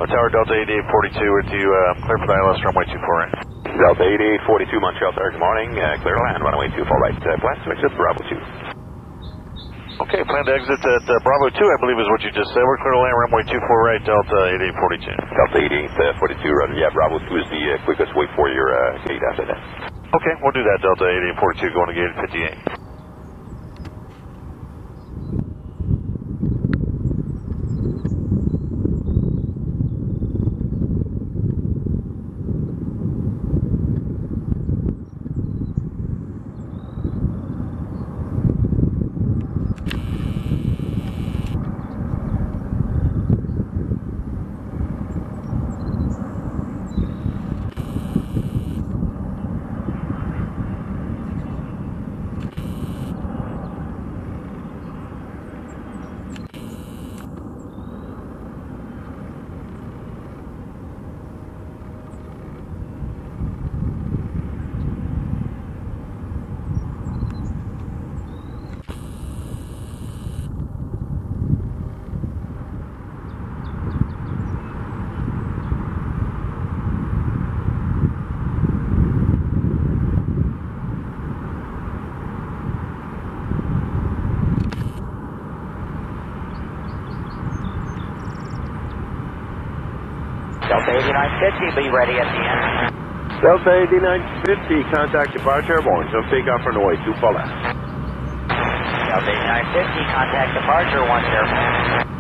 Tower Delta 8842 with you, clear for the ILS runway 24 right. Delta 8842 Montreal Tower, good morning. Clear to land, runway 24 right. Plan to exit Bravo 2. Okay, plan to exit at Bravo 2, I believe is what you just said. We're clear to land, runway 24 right, Delta 8842. Delta 8842, roger. Yeah, Bravo 2 is the quickest way for your gate after that. Okay, we'll do that, Delta 8842, going to gate 58. Delta 8950, be ready at the end. Delta 8950, contact departure, airborne. So takeoff on the way, 2 full left. Delta 8950, contact departure, 1 airborne.